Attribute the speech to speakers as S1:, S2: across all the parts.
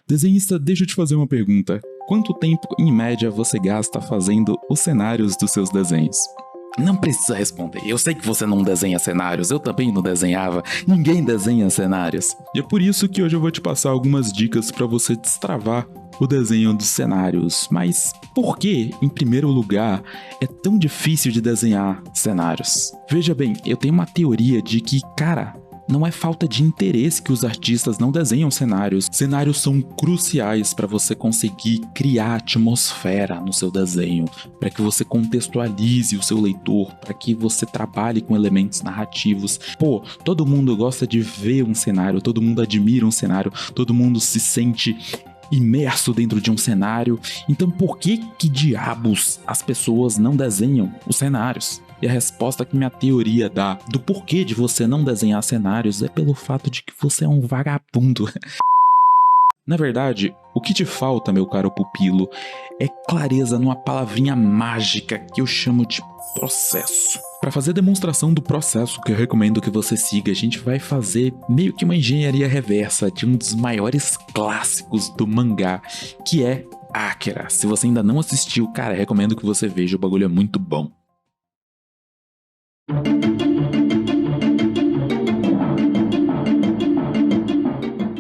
S1: Desenhista, deixa eu te fazer uma pergunta. Quanto tempo, em média, você gasta fazendo os cenários dos seus desenhos? Não precisa responder, eu sei que você não desenha cenários, eu também não desenhava, ninguém desenha cenários. E é por isso que hoje eu vou te passar algumas dicas para você destravar o desenho dos cenários. Mas por que, em primeiro lugar, é tão difícil de desenhar cenários? Veja bem, eu tenho uma teoria de que, cara, não é falta de interesse que os artistas não desenham cenários. Cenários são cruciais para você conseguir criar atmosfera no seu desenho, para que você contextualize o seu leitor, para que você trabalhe com elementos narrativos. Pô, todo mundo gosta de ver um cenário, todo mundo admira um cenário, todo mundo se sente imerso dentro de um cenário. Então por que diabos as pessoas não desenham os cenários? E a resposta que minha teoria dá do porquê de você não desenhar cenários é pelo fato de que você é um vagabundo. Na verdade, o que te falta, meu caro pupilo, é clareza numa palavrinha mágica que eu chamo de processo. Para fazer demonstração do processo que eu recomendo que você siga, a gente vai fazer meio que uma engenharia reversa de um dos maiores clássicos do mangá, que é Akira. Se você ainda não assistiu, cara, recomendo que você veja, o bagulho é muito bom.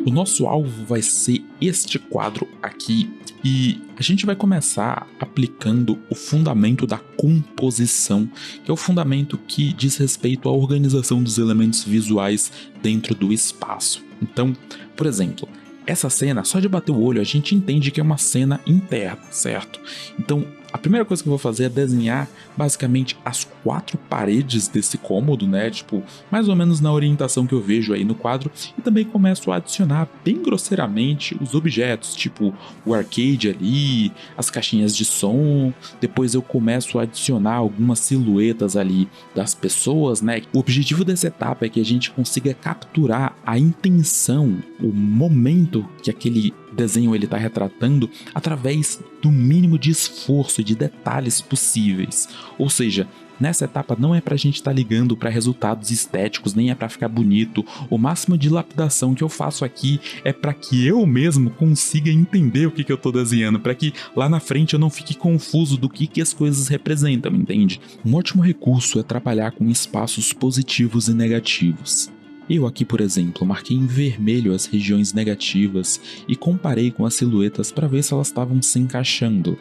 S1: O nosso alvo vai ser este quadro aqui e a gente vai começar aplicando o fundamento da composição, que é o fundamento que diz respeito à organização dos elementos visuais dentro do espaço. Então, por exemplo, essa cena, só de bater o olho, a gente entende que é uma cena interna, certo? Então, a primeira coisa que eu vou fazer é desenhar basicamente as 4 paredes desse cômodo, né? Tipo, mais ou menos na orientação que eu vejo aí no quadro. E também começo a adicionar bem grosseiramente os objetos, tipo o arcade ali, as caixinhas de som. Depois eu começo a adicionar algumas silhuetas ali das pessoas, né? O objetivo dessa etapa é que a gente consiga capturar a intenção, o momento que aquele desenho ele está retratando através do mínimo de esforço e de detalhes possíveis. Ou seja, nessa etapa não é pra gente estar ligando para resultados estéticos, nem é para ficar bonito. O máximo de lapidação que eu faço aqui é para que eu mesmo consiga entender o que eu tô desenhando, para que lá na frente eu não fique confuso do que as coisas representam, entende? Um ótimo recurso é trabalhar com espaços positivos e negativos. Eu aqui, por exemplo, marquei em vermelho as regiões negativas e comparei com as silhuetas para ver se elas estavam se encaixando.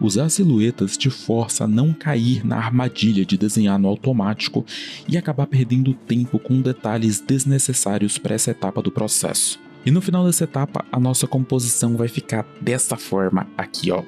S1: Usar silhuetas te força a não cair na armadilha de desenhar no automático e acabar perdendo tempo com detalhes desnecessários para essa etapa do processo. E no final dessa etapa, a nossa composição vai ficar dessa forma aqui, ó.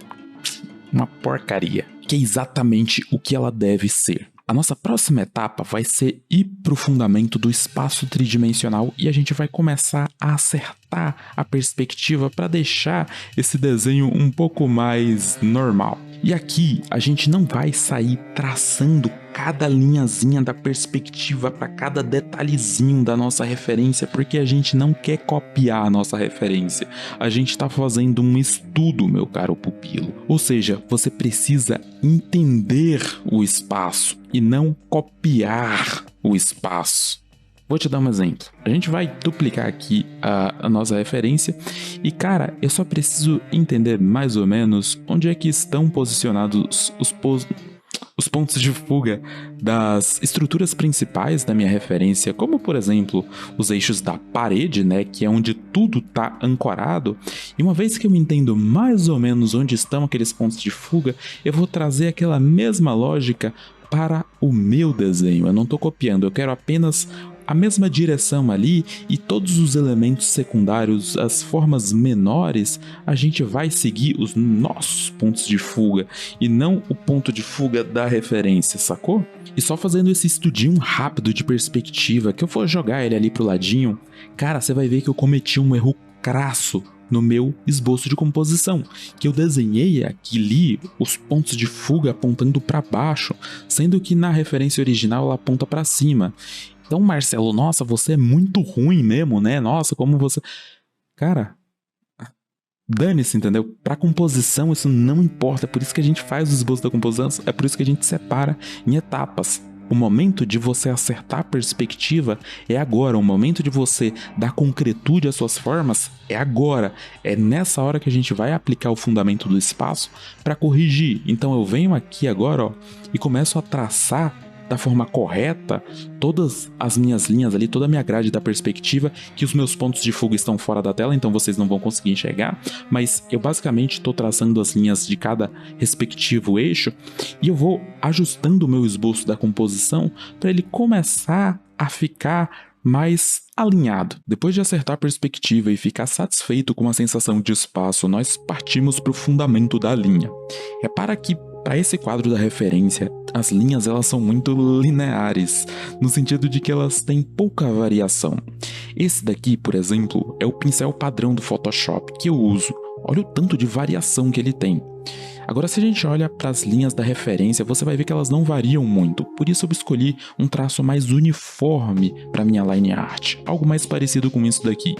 S1: Uma porcaria, que é exatamente o que ela deve ser. A nossa próxima etapa vai ser ir para o fundamento do espaço tridimensional e a gente vai começar a acertar a perspectiva para deixar esse desenho um pouco mais normal. E aqui a gente não vai sair traçando cada linhazinha da perspectiva para cada detalhezinho da nossa referência, porque a gente não quer copiar a nossa referência. A gente está fazendo um estudo, meu caro pupilo. Ou seja, você precisa entender o espaço e não copiar o espaço. Vou te dar um exemplo. A gente vai duplicar aqui a nossa referência e, cara, eu só preciso entender mais ou menos onde é que estão posicionados os pontos de fuga das estruturas principais da minha referência, como, por exemplo, os eixos da parede, né, que é onde tudo está ancorado. E uma vez que eu entendo mais ou menos onde estão aqueles pontos de fuga, eu vou trazer aquela mesma lógica para o meu desenho. Eu não estou copiando, eu quero apenas a mesma direção ali e todos os elementos secundários, as formas menores, a gente vai seguir os nossos pontos de fuga e não o ponto de fuga da referência, sacou? E só fazendo esse estudinho rápido de perspectiva, que eu vou jogar ele ali pro ladinho, cara, você vai ver que eu cometi um erro crasso no meu esboço de composição, que eu desenhei aqui os pontos de fuga apontando para baixo, sendo que na referência original ela aponta para cima. Então, Marcelo, nossa, você é muito ruim mesmo, né? Nossa, como você... Cara, dane-se, entendeu? Pra composição isso não importa, é por isso que a gente faz o esboço da composição, é por isso que a gente separa em etapas. O momento de você acertar a perspectiva é agora. O momento de você dar concretude às suas formas é agora. É nessa hora que a gente vai aplicar o fundamento do espaço para corrigir. Então eu venho aqui agora, ó, e começo a traçar da forma correta todas as minhas linhas ali, toda a minha grade da perspectiva, que os meus pontos de fuga estão fora da tela, então vocês não vão conseguir enxergar, mas eu basicamente estou traçando as linhas de cada respectivo eixo e eu vou ajustando o meu esboço da composição para ele começar a ficar mais alinhado. Depois de acertar a perspectiva e ficar satisfeito com a sensação de espaço, nós partimos para o fundamento da linha. Repara que para esse quadro da referência, as linhas elas são muito lineares, no sentido de que elas têm pouca variação. Esse daqui, por exemplo, é o pincel padrão do Photoshop que eu uso. Olha o tanto de variação que ele tem. Agora, se a gente olha para as linhas da referência, você vai ver que elas não variam muito. Por isso eu escolhi um traço mais uniforme para minha line art, algo mais parecido com isso daqui.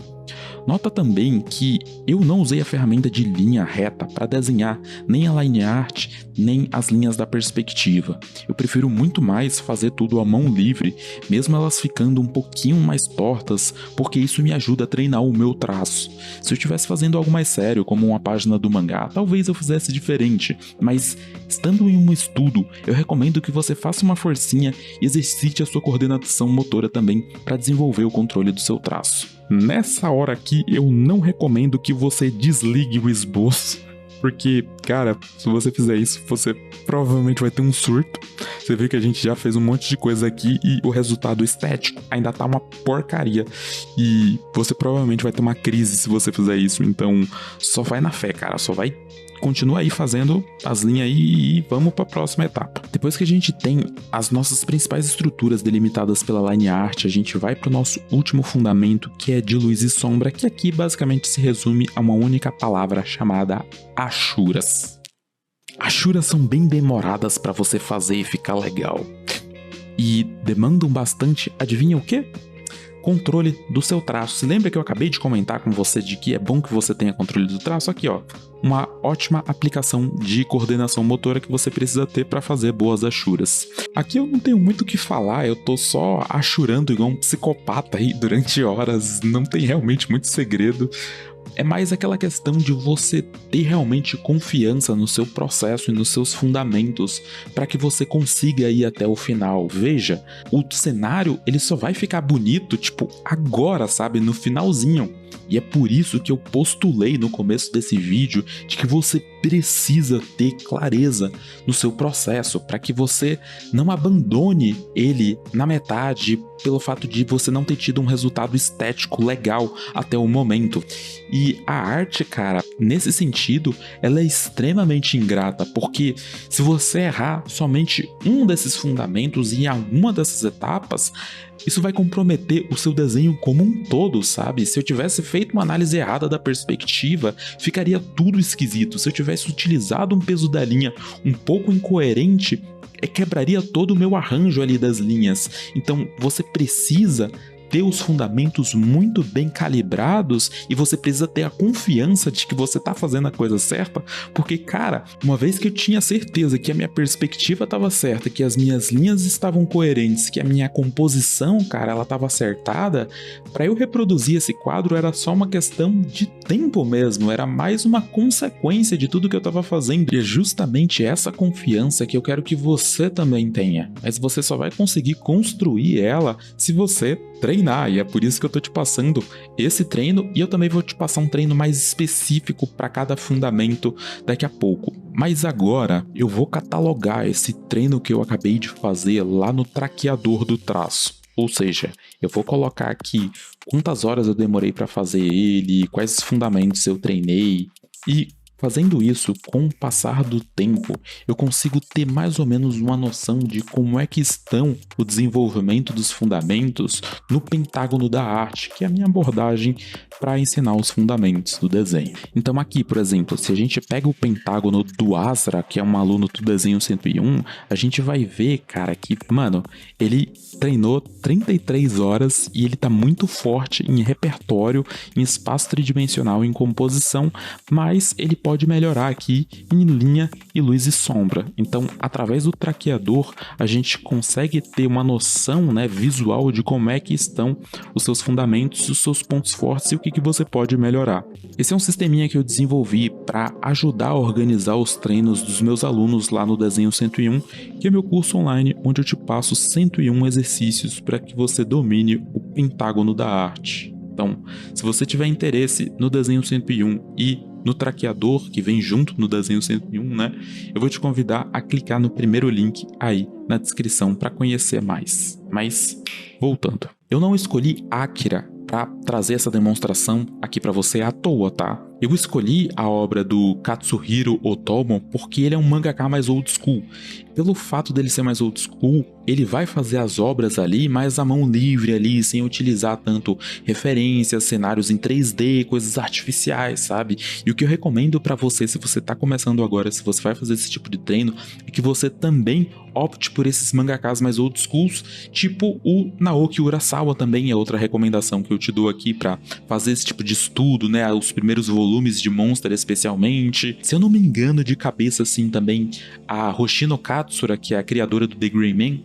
S1: Nota também que eu não usei a ferramenta de linha reta para desenhar nem a line art, nem as linhas da perspectiva. Eu prefiro muito mais fazer tudo à mão livre, mesmo elas ficando um pouquinho mais tortas, porque isso me ajuda a treinar o meu traço. Se eu estivesse fazendo algo mais sério, como uma página do mangá, talvez eu fizesse diferente, mas estando em um estudo, eu recomendo que você faça uma forcinha e exercite a sua coordenação motora também para desenvolver o controle do seu traço. Nessa hora aqui, eu não recomendo que você desligue o esboço, porque, cara, se você fizer isso, você provavelmente vai ter um surto. Você vê que a gente já fez um monte de coisa aqui e o resultado estético ainda tá uma porcaria. E você provavelmente vai ter uma crise se você fizer isso, então só vai na fé, cara, só vai... Continua aí fazendo as linhas aí e vamos para a próxima etapa. Depois que a gente tem as nossas principais estruturas delimitadas pela line art, a gente vai para o nosso último fundamento, que é de luz e sombra, que aqui basicamente se resume a uma única palavra chamada achuras. Achuras são bem demoradas para você fazer e ficar legal. E demandam bastante, adivinha o quê? Controle do seu traço. Se lembra que eu acabei de comentar com você de que é bom que você tenha controle do traço? Aqui, ó, uma ótima aplicação de coordenação motora que você precisa ter para fazer boas achuras. Aqui eu não tenho muito o que falar, eu tô só achurando igual um psicopata aí durante horas, não tem realmente muito segredo. É mais aquela questão de você ter realmente confiança no seu processo e nos seus fundamentos para que você consiga ir até o final. Veja, o cenário ele só vai ficar bonito, tipo, agora, sabe? No finalzinho. E é por isso que eu postulei no começo desse vídeo de que você precisa ter clareza no seu processo para que você não abandone ele na metade pelo fato de você não ter tido um resultado estético legal até o momento. E a arte, cara, nesse sentido, ela é extremamente ingrata, porque se você errar somente um desses fundamentos em alguma dessas etapas, isso vai comprometer o seu desenho como um todo, sabe? Se eu tivesse feito uma análise errada da perspectiva, ficaria tudo esquisito. Se eu tivesse utilizado um peso da linha um pouco incoerente, quebraria todo o meu arranjo ali das linhas. Então você precisa ter os fundamentos muito bem calibrados e você precisa ter a confiança de que você tá fazendo a coisa certa, porque, cara, uma vez que eu tinha certeza que a minha perspectiva estava certa, que as minhas linhas estavam coerentes, que a minha composição, cara, ela estava acertada, para eu reproduzir esse quadro era só uma questão de tempo mesmo, era mais uma consequência de tudo que eu estava fazendo, e é justamente essa confiança que eu quero que você também tenha, mas você só vai conseguir construir ela se você treinar, e é por isso que eu tô te passando esse treino, e eu também vou te passar um treino mais específico para cada fundamento daqui a pouco. Mas agora eu vou catalogar esse treino que eu acabei de fazer lá no traqueador do traço. Ou seja, eu vou colocar aqui quantas horas eu demorei para fazer ele, quais fundamentos eu treinei, e fazendo isso, com o passar do tempo, eu consigo ter mais ou menos uma noção de como é que estão o desenvolvimento dos fundamentos no pentágono da arte, que é a minha abordagem para ensinar os fundamentos do desenho. Então aqui, por exemplo, se a gente pega o pentágono do Asra, que é um aluno do desenho 101, a gente vai ver, cara, que, mano, ele treinou 33 horas e ele tá muito forte em repertório, em espaço tridimensional, em composição, mas ele pode pode melhorar aqui em linha e luz e sombra. Então, através do traqueador, a gente consegue ter uma noção, né, visual de como é que estão os seus fundamentos, os seus pontos fortes e o que você pode melhorar. Esse é um sisteminha que eu desenvolvi para ajudar a organizar os treinos dos meus alunos lá no Desenho 101, que é meu curso online onde eu te passo 101 exercícios para que você domine o pentágono da arte. Então, se você tiver interesse no Desenho 101 e no traqueador que vem junto no Desenho 101, né, eu vou te convidar a clicar no primeiro link aí na descrição para conhecer mais. Mas, voltando. Eu não escolhi Akira para trazer essa demonstração aqui para você à toa, tá? Eu escolhi a obra do Katsuhiro Otomo porque ele é um mangaka mais old school. Pelo fato dele ser mais old school, ele vai fazer as obras ali mais à mão livre ali, sem utilizar tanto referências, cenários em 3D, coisas artificiais, sabe? E o que eu recomendo para você, se você tá começando agora, se você vai fazer esse tipo de treino, é que você também opte por esses mangakas mais old schools, tipo o Naoki Urasawa também é outra recomendação que eu te dou aqui para fazer esse tipo de estudo, né? Os primeiros volumes de Monster especialmente. Se eu não me engano de cabeça assim também, a Hoshino Katsura, que é a criadora do The Gray Man,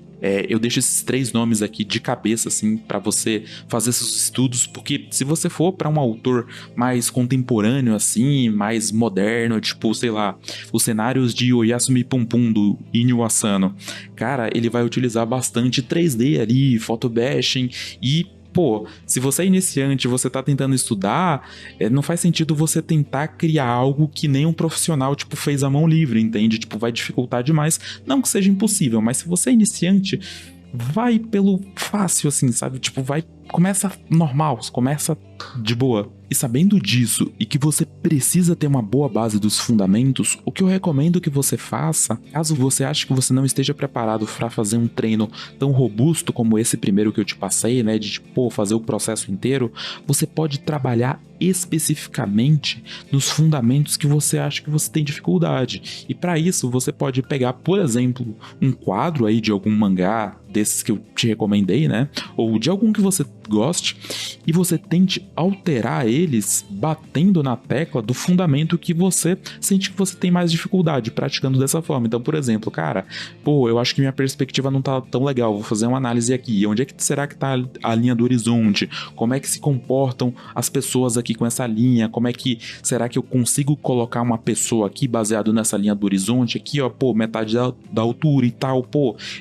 S1: eu deixo esses 3 nomes aqui de cabeça, assim, para você fazer seus estudos, porque se você for para um autor mais contemporâneo, assim, mais moderno, tipo, sei lá, os cenários de Oyasumi Pum Pum, do Inyo Asano, cara, ele vai utilizar bastante 3D ali, photobashing e... Pô, se você é iniciante e você tá tentando estudar, não faz sentido você tentar criar algo que nem um profissional, tipo, fez à mão livre, entende? Tipo, vai dificultar demais. Não que seja impossível, mas se você é iniciante, vai pelo fácil, assim, sabe? Tipo, começa normal, começa de boa. E sabendo disso e que você precisa ter uma boa base dos fundamentos, o que eu recomendo que você faça, caso você ache que você não esteja preparado para fazer um treino tão robusto como esse primeiro que eu te passei, né, de tipo, fazer o processo inteiro, você pode trabalhar especificamente nos fundamentos que você acha que você tem dificuldade. E para isso você pode pegar, por exemplo, um quadro aí de algum mangá desses que eu te recomendei, né, ou de algum que você goste, e você tente alterar eles batendo na tecla do fundamento que você sente que você tem mais dificuldade praticando dessa forma. Então, por exemplo, cara, eu acho que minha perspectiva não tá tão legal, vou fazer uma análise aqui. Onde é que será que tá a linha do horizonte? Como é que se comportam as pessoas aqui com essa linha? Como é que será que eu consigo colocar uma pessoa aqui baseado nessa linha do horizonte? Aqui, ó, metade da altura e tal,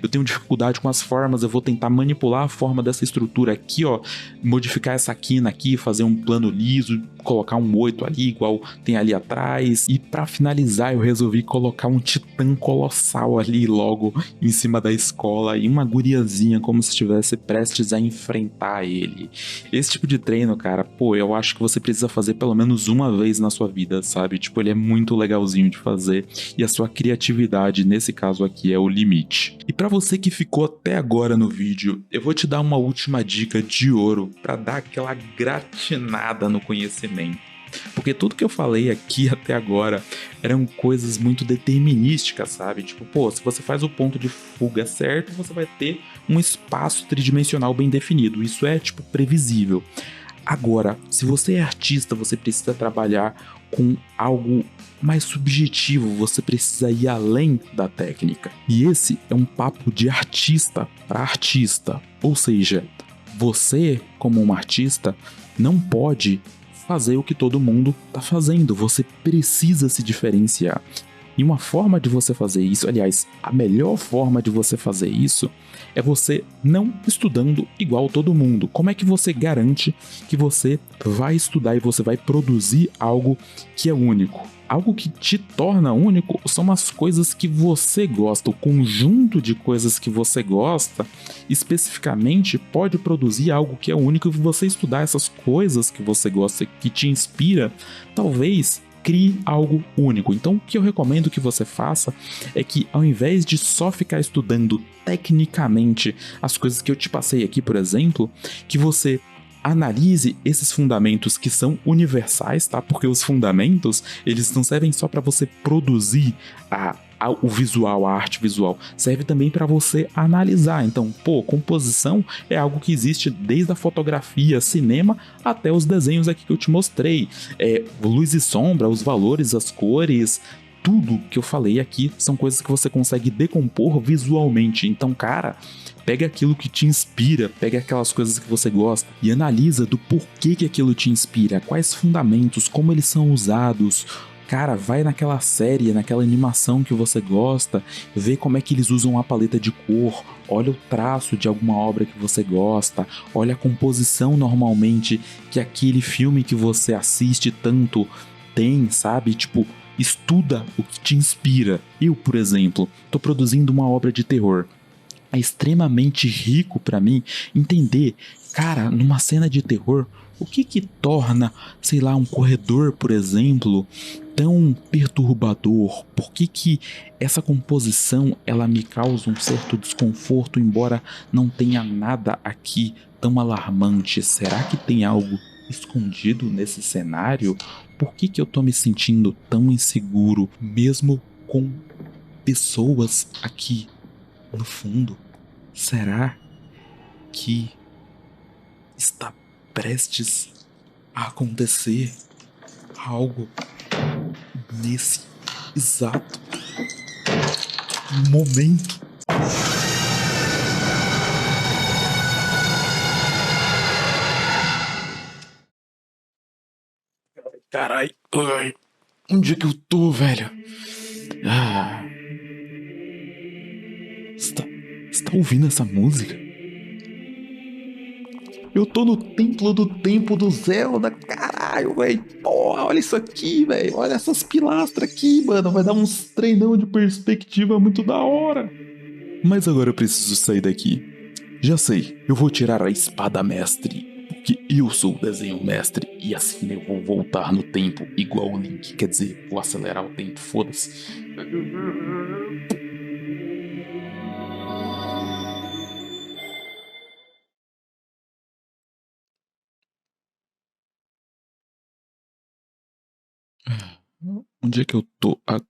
S1: eu tenho dificuldade com as formas, eu vou tentar manipular a forma dessa estrutura aqui, ó, modificar essa quina aqui, fazer um plano liso, colocar um 8 ali, igual tem ali atrás. E pra finalizar, eu resolvi colocar um titã colossal ali logo em cima da escola e uma guriazinha como se estivesse prestes a enfrentar ele. Esse tipo de treino, cara, eu acho que você precisa fazer pelo menos uma vez na sua vida, sabe? Tipo, ele é muito legalzinho de fazer e a sua criatividade, nesse caso aqui, é o limite. E pra você que ficou até agora no vídeo, eu vou te dar uma última dica de ouro pra dar aquela gratinada no conhecimento. Porque tudo que eu falei aqui até agora eram coisas muito determinísticas, sabe? Tipo, se você faz o ponto de fuga certo, você vai ter um espaço tridimensional bem definido. Isso é, tipo, previsível. Agora, se você é artista, você precisa trabalhar com algo mais subjetivo, você precisa ir além da técnica. E esse é um papo de artista para artista. Ou seja, você, como um artista, não pode fazer o que todo mundo está fazendo. Você precisa se diferenciar. E uma forma de você fazer isso, aliás, a melhor forma de você fazer isso é você não estudando igual todo mundo. Como é que você garante que você vai estudar e você vai produzir algo que é único? Algo que te torna único são as coisas que você gosta, o conjunto de coisas que você gosta, especificamente pode produzir algo que é único, e você estudar essas coisas que você gosta, que te inspira, talvez crie algo único. Então, o que eu recomendo que você faça é que, ao invés de só ficar estudando tecnicamente as coisas que eu te passei aqui, por exemplo, que você analise esses fundamentos que são universais, tá? Porque os fundamentos, eles não servem só para você produzir a o visual, a arte visual, serve também para você analisar. Então, pô, composição é algo que existe desde a fotografia, cinema, até os desenhos aqui que eu te mostrei. Luz e sombra, os valores, as cores, tudo que eu falei aqui são coisas que você consegue decompor visualmente. Então, cara, pega aquilo que te inspira, pega aquelas coisas que você gosta e analisa do porquê que aquilo te inspira, quais fundamentos, como eles são usados. Cara, vai naquela série, naquela animação que você gosta, vê como é que eles usam a paleta de cor, olha o traço de alguma obra que você gosta, olha a composição normalmente que aquele filme que você assiste tanto tem, sabe? Tipo, estuda o que te inspira. Eu, por exemplo, tô produzindo uma obra de terror. É extremamente rico pra mim entender, cara, numa cena de terror, o que que torna, sei lá, um corredor, por exemplo, tão perturbador? Por que que essa composição ela me causa um certo desconforto, embora não tenha nada aqui tão alarmante? Será que tem algo escondido nesse cenário? Por que que eu tô me sentindo tão inseguro, mesmo com pessoas aqui no fundo? Será que está prestes a acontecer algo nesse exato momento? Carai, ai, onde é que eu tô, velho? Ah, você tá ouvindo essa música? Eu tô no templo do tempo do Zelda, caralho, velho. Porra, olha isso aqui, velho. Olha essas pilastras aqui, mano. Vai dar uns treinão de perspectiva muito da hora. Mas agora eu preciso sair daqui. Já sei, eu vou tirar a espada mestre, porque eu sou o desenho mestre e assim eu vou voltar no tempo igual o Link. Quer dizer, vou acelerar o tempo, foda-se. Onde é que eu tô? Ah!